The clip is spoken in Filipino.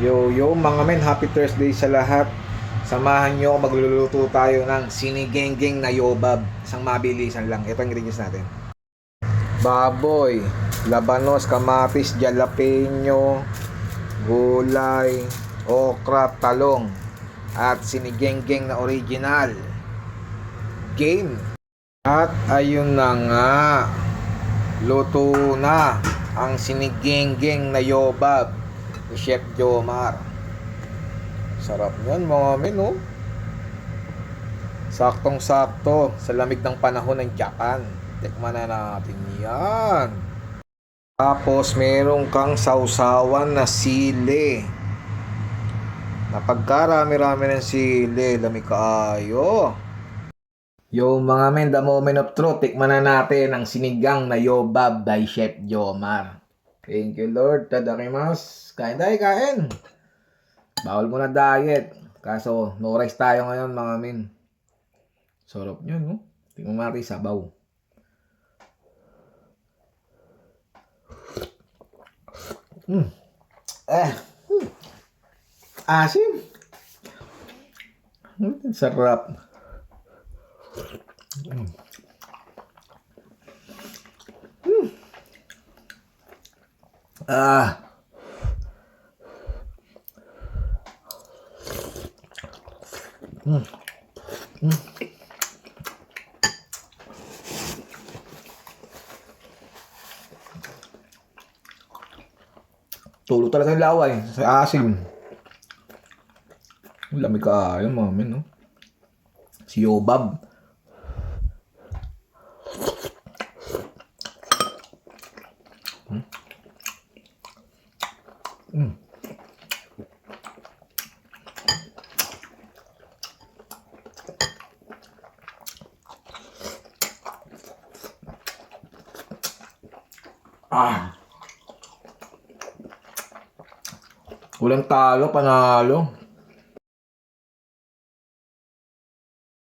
Yo, mga men, happy Thursday sa lahat. Samahan nyo, magluluto tayo ng sinigenggeng na yobab. Isang mabilisan lang. Ito ang ingredients natin. Baboy, labanos, kamatis, jalapeno, gulay, okra, talong, at sinigenggeng na original. Game! At ayun na nga, luto na ang sinigenggeng na yobab ni Chef Jomar. Sarap niyan mga men, oh. Saktong-sakto sa lamig ng panahon ng Japan. Tikman na natin yan. Tapos meron kang sausawan na sili. Napagkarami-rami ng sili, lamig kaayo. Yo mga men, the moment of truth, tikman na natin ang sinigang na yobab by Chef Jomar. Thank you Lord, tadakimasu. Kain tayo, kain. Bawal mo na diet. Kaso, no rice tayo ngayon mga men. Sarap nyo, no? Tingnan mo natin sabaw. Asim. Sarap. Ah. Tulo talaga ng laway sa asim. Lamig ka yung mga men, no? Si Yobab. Walang talo, panalo.